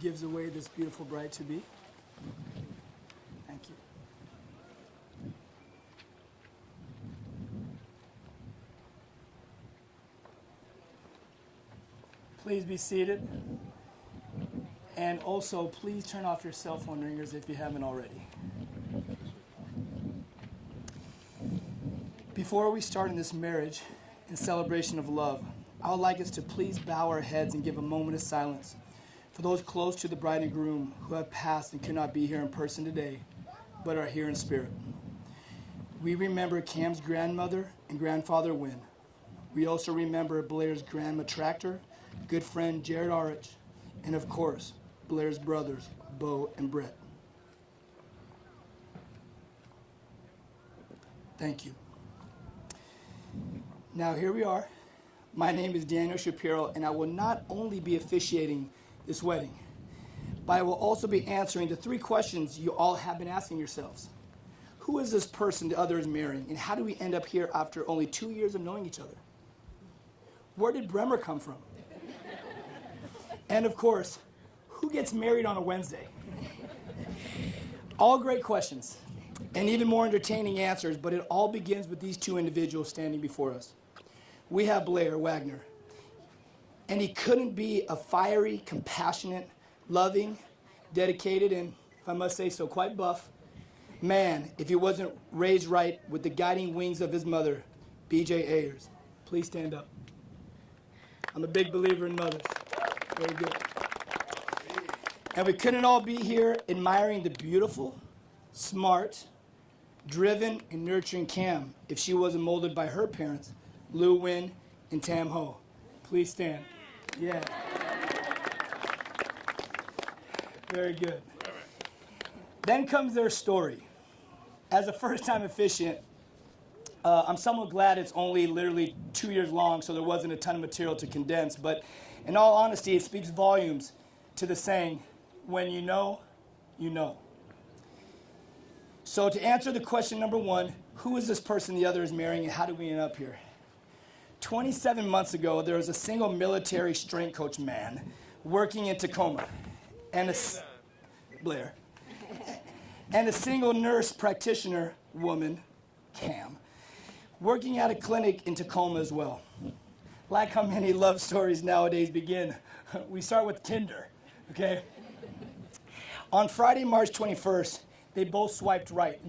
gives away this beautiful bride to be. Thank you. Please be seated. And also, please turn off your cell phone ringers if you haven't already. Before we start in this marriage in celebration of love, I would like us to please bow our heads and give a moment of silence for those close to the bride and groom who have passed and could not be here in person today, but are here in spirit. We remember Cam's grandmother and grandfather Wynn. We also remember Blair's grandma Tractor, good friend Jared Arich, and of course, Blair's brothers, Bo and Brett. Thank you. Now here we are. My name is Daniel Shapiro, and I will not only be officiating this wedding, but I will also be answering the three questions you all have been asking yourselves. Who is this person the other is marrying, and how do we end up here after only 2 years of knowing each other? Where did Bremer come from? And of course, who gets married on a Wednesday? All great questions, and even more entertaining answers, but it all begins with these two individuals standing before us. We have Blair Wagner, and he couldn't be a fiery, compassionate, loving, dedicated, and, if I must say so, quite buff man if he wasn't raised right with the guiding wings of his mother, B.J. Ayers. Please stand up. I'm a big believer in mothers. Very good. And we couldn't all be here admiring the beautiful, smart, driven, and nurturing Cam if she wasn't molded by her parents, Lou Wynn and Tam Ho. Please stand. Yeah. Very good. Then comes their story. As a first-time officiant, I'm somewhat glad it's only literally 2 years long, so there wasn't a ton of material to condense. But in all honesty, it speaks volumes to the saying, when you know, you know. So to answer the question number one, who is this person the other is marrying and how did we end up here? 27 months ago, there was a single military strength coach man working in Tacoma, and Blair, and a single nurse practitioner woman, Cam, working at a clinic in Tacoma as well. Like how many love stories nowadays begin, we start with Tinder, okay? On Friday, March 21st, they both swiped right.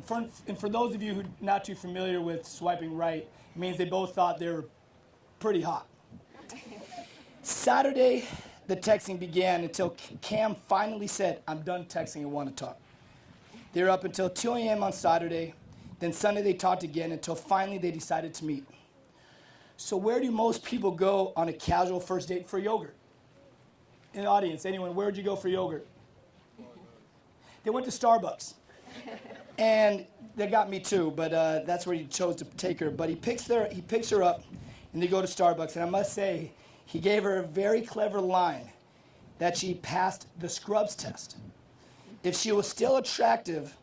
And for those of you who are not too familiar with swiping right, it means they both thought they were pretty hot. Saturday, the texting began until Cam finally said, I'm done texting and want to talk. They were up until 2 a.m. on Saturday. Then Sunday they talked again until finally they decided to meet. So where do most people go on a casual first date for yogurt? In the audience, anyone, where would you go for yogurt? They went to Starbucks. And they got me too, but that's where he chose to take her. But he picks her up, and they go to Starbucks. And I must say, he gave her a very clever line that she passed the scrubs test. If she was still attractive,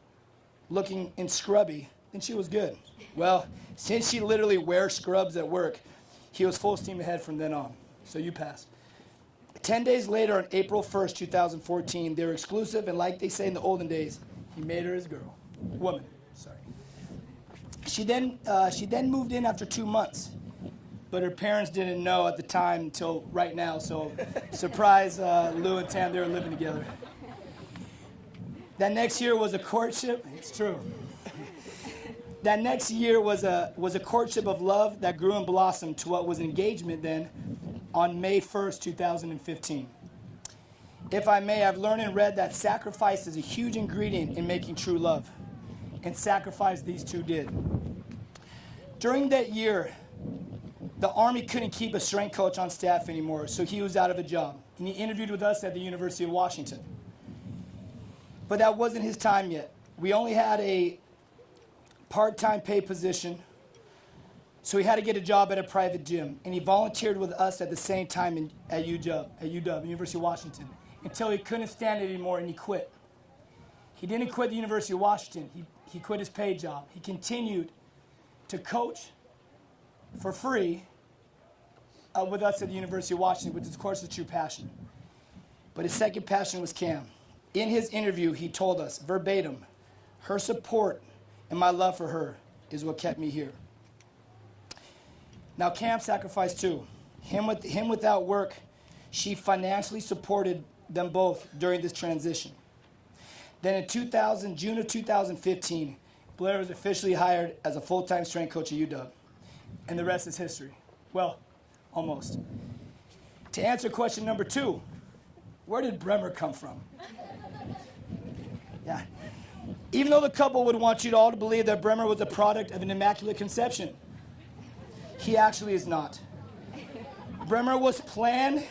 looking and scrubby, then she was good. Well, since she literally wears scrubs at work, he was full steam ahead from then on. So you passed. 10 days later, on April 1st, 2014, they were exclusive, and like they say in the olden days, he made her his woman. She then moved in after 2 months, but her parents didn't know at the time until right now. So, surprise, Lou and Tam, they were living together. That next year was a courtship. It's true. That next year was a courtship of love that grew and blossomed to what was engagement then on May 1st, 2015. If I may, I've learned and read that sacrifice is a huge ingredient in making true love. And sacrifice these two did. During that year, the Army couldn't keep a strength coach on staff anymore, so he was out of a job. And he interviewed with us at the University of Washington. But that wasn't his time yet. We only had a part-time paid position, so he had to get a job at a private gym. And he volunteered with us at the same time at UW, University of Washington, until he couldn't stand it anymore and he quit. He didn't quit the University of Washington. He quit his paid job. He continued to coach for free with us at the University of Washington, which is, of course, a true passion. But his second passion was Cam. In his interview, he told us verbatim, her support and my love for her is what kept me here. Now, Cam sacrificed too. Him without work, she financially supported them both during this transition. Then in June of 2015, Blair was officially hired as a full-time strength coach at UW. And the rest is history. Well, almost. To answer question number 2, where did Bremer come from? Yeah. Even though the couple would want you all to believe that Bremer was a product of an immaculate conception, he actually is not. Bremer was planned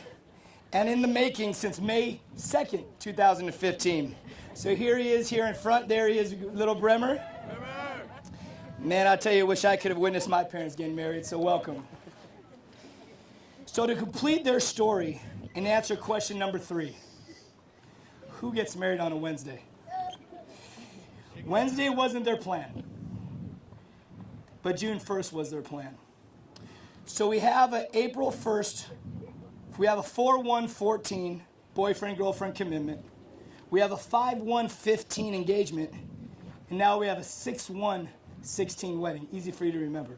and in the making since May 2nd, 2015. So here he is here in front. There he is, little Bremer. Man, I tell you, I wish I could have witnessed my parents getting married, so welcome. So to complete their story and answer question number 3, who gets married on a Wednesday? Wednesday wasn't their plan, but June 1st was their plan. So we have an April 1st, we have a 4/1/14 boyfriend-girlfriend commitment. We have a 5/1/15 engagement, and now we have a 6/1/16 wedding. Easy for you to remember.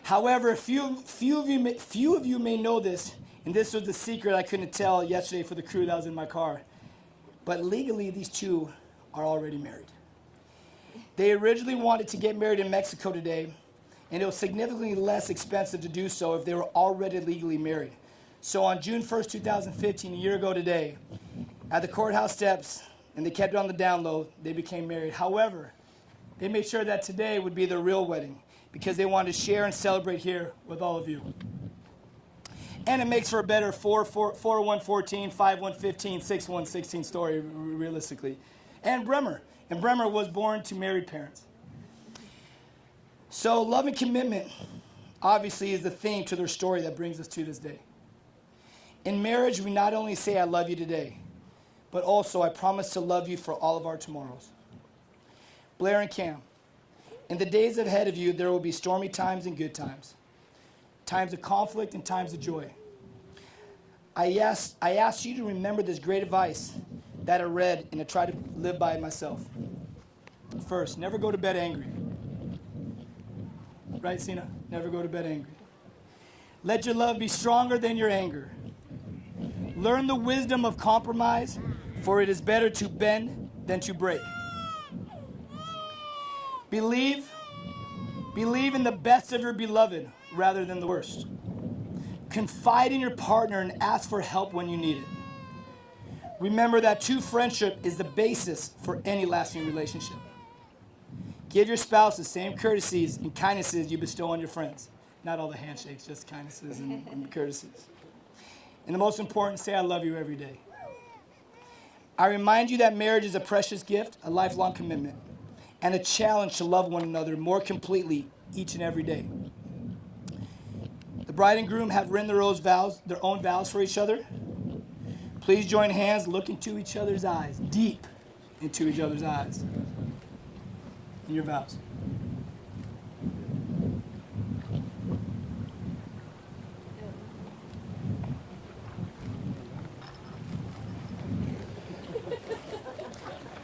However, few of you may know this, and this was the secret I couldn't tell yesterday for the crew that was in my car. But legally, these two are already married. They originally wanted to get married in Mexico today, and it was significantly less expensive to do so if they were already legally married. So on June 1st, 2015, a year ago today, at the courthouse steps, and they kept it on the down low, they became married. However, they made sure that today would be their real wedding because they wanted to share and celebrate here with all of you. And it makes for a better 4/1/14, 5/1/15, 6/1/16 story, realistically. And Bremer was born to married parents. So love and commitment, obviously, is the theme to their story that brings us to this day. In marriage, we not only say I love you today, but also I promise to love you for all of our tomorrows. Blair and Cam, in the days ahead of you, there will be stormy times and good times, times of conflict and times of joy. I ask you to remember this great advice that I read and I try to live by it myself. First, never go to bed angry. Right, Sina? Never go to bed angry. Let your love be stronger than your anger. Learn the wisdom of compromise, for it is better to bend than to break. Believe in the best of your beloved rather than the worst. Confide in your partner and ask for help when you need it. Remember that true friendship is the basis for any lasting relationship. Give your spouse the same courtesies and kindnesses you bestow on your friends. Not all the handshakes, just kindnesses and courtesies. And the most important, say I love you every day. I remind you that marriage is a precious gift, a lifelong commitment, and a challenge to love one another more completely each and every day. The bride and groom have written their own vows for each other. Please join hands, look into each other's eyes, deep into each other's eyes. In your vows.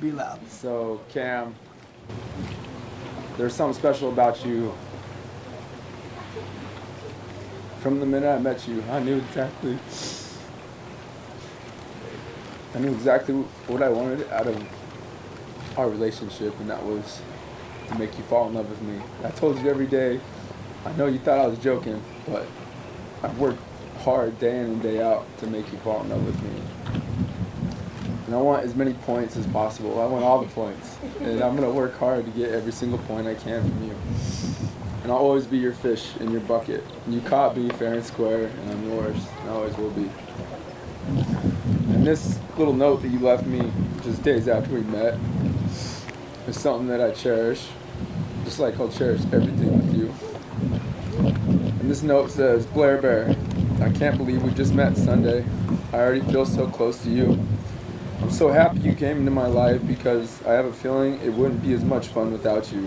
Be loud. So, Cam, there's something special about you. From the minute I met you, I knew exactly what I wanted out of our relationship, and that was to make you fall in love with me. I told you every day, I know you thought I was joking, but I've worked hard day in and day out to make you fall in love with me. And I want as many points as possible. I want all the points. And I'm going to work hard to get every single point I can from you. And I'll always be your fish in your bucket. And you caught me fair and square, and I'm yours, and I always will be. And this little note that you left me just days after we met is something that I cherish, just like I'll cherish everything with you. And this note says, Blair Bear, I can't believe we just met Sunday. I already feel so close to you. I'm so happy you came into my life because I have a feeling it wouldn't be as much fun without you.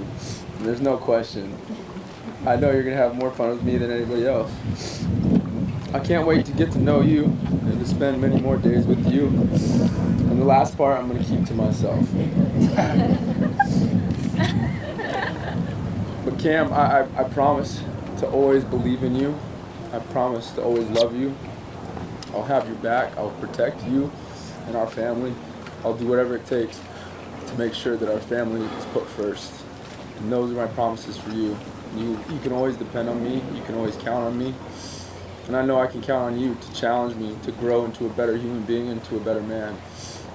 And there's no question. I know you're going to have more fun with me than anybody else. I can't wait to get to know you and to spend many more days with you. And the last part I'm going to keep to myself. But Cam, I promise to always believe in you. I promise to always love you. I'll have your back. I'll protect you and our family. I'll do whatever it takes to make sure that our family is put first. And those are my promises for you. You can always depend on me. You can always count on me. And I know I can count on you to challenge me to grow into a better human being, into a better man.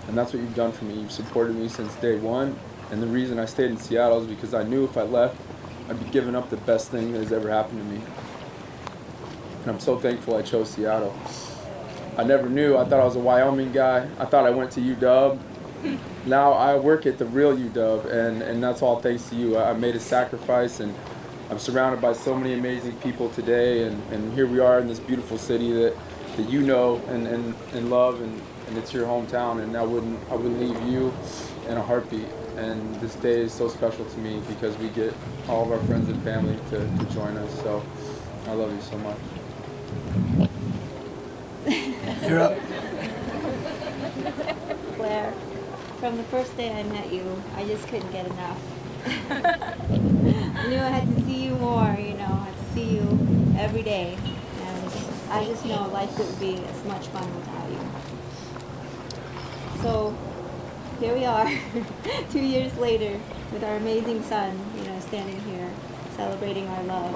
And that's what you've done for me. You've supported me since day one. And the reason I stayed in Seattle is because I knew if I left, I'd be giving up the best thing that has ever happened to me. And I'm so thankful I chose Seattle. I never knew. I thought I was a Wyoming guy. I thought I went to UW. Now I work at the real UW, and that's all thanks to you. I made a sacrifice, and I'm surrounded by so many amazing people today, and here we are in this beautiful city that you know and love, and it's your hometown, and I wouldn't leave you in a heartbeat. And this day is so special to me because we get all of our friends and family to join us. So I love you so much. You're up. Blair, from the first day I met you, I just couldn't get enough. I knew I had to see you more, I had to see you every day. And I just know life wouldn't be as much fun without you. So here we are, 2 years later, with our amazing son, standing here, celebrating our love,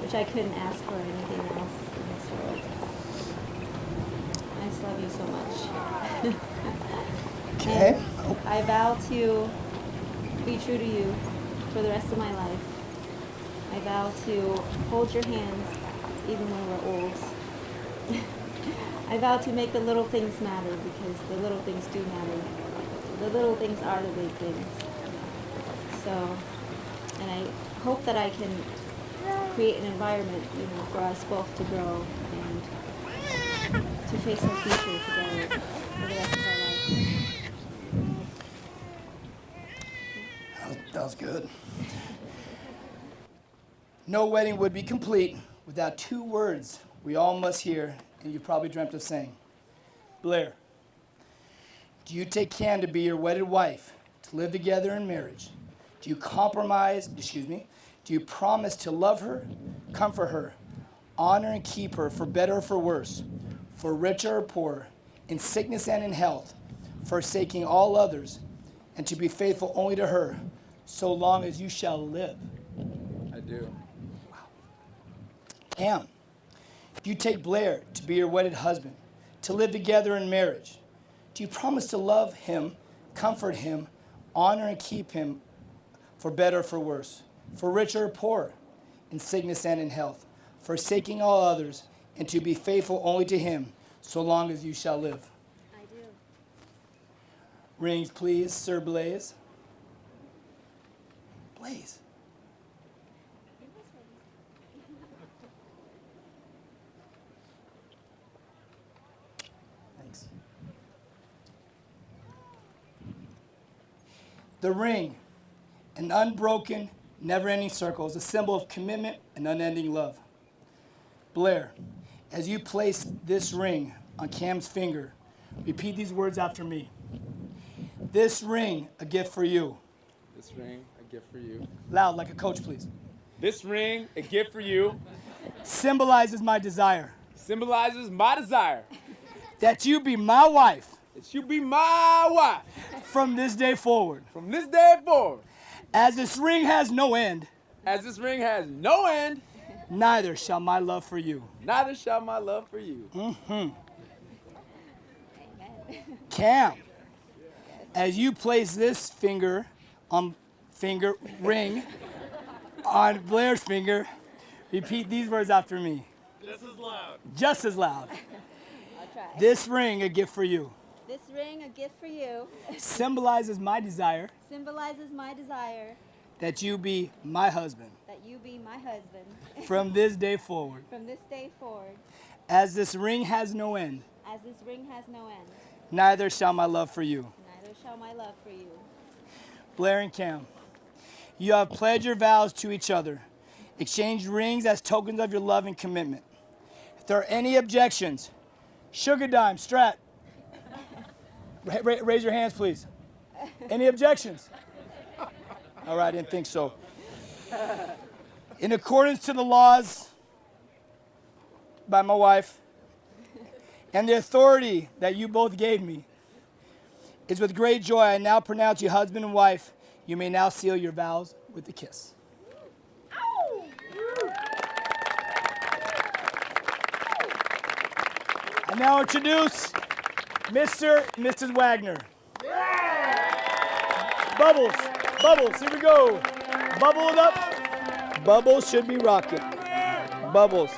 which I couldn't ask for anything else in this world. I just love you so much. Okay. And I vow to be true to you for the rest of my life. I vow to hold your hands even when we're old. I vow to make the little things matter because the little things do matter. The little things are the big things. So, and I hope that I can create an environment, for us both to grow and to face our future together for the rest of our life. That was good. No wedding would be complete without two words we all must hear, and you've probably dreamt of saying. Blair, do you take Cam to be your wedded wife, to live together in marriage? Do you do you promise to love her, comfort her, honor and keep her for better or for worse, for richer or poorer, in sickness and in health, forsaking all others, and to be faithful only to her, so long as you shall live? I do. Cam, do you take Blair to be your wedded husband, to live together in marriage? Do you promise to love him, comfort him, honor and keep him for better or for worse, for richer or poorer, in sickness and in health, forsaking all others, and to be faithful only to him, so long as you shall live? I do. Rings, please, Sir Blaze. Blaze. Thanks. The ring, an unbroken, never-ending circle, is a symbol of commitment and unending love. Blair, as you place this ring on Cam's finger, repeat these words after me. This ring, a gift for you. This ring, a gift for you. Loud, like a coach, please. This ring, a gift for you, Symbolizes my desire symbolizes my desire that you be my wife that you be my wife from this day forward. from this day forward. As this ring has no end, As this ring has no end, neither shall my love for you. neither shall my love for you. Cam, as you place this ring on Blair's finger, repeat these words after me. Just as loud. Just as loud. I'll try. This ring, a gift for you, This ring, a gift for you, symbolizes my desire symbolizes my desire that you be my husband that you be my husband from this day forward. from this day forward. As this ring has no end, As this ring has no end, neither shall my love for you. neither shall my love for you. Blair and Cam, you have pledged your vows to each other, exchanged rings as tokens of your love and commitment. If there are any objections, Sugar Dime, Strat, raise your hands, please. Any objections? All right, I didn't think so. In accordance to the laws by my wife and the authority that you both gave me, it's with great joy I now pronounce you husband and wife. You may now seal your vows with a kiss. I now introduce Mr. and Mrs. Wagner. Bubbles, Bubbles, here we go. Bubble it up. Bubbles should be rocking. Bubbles.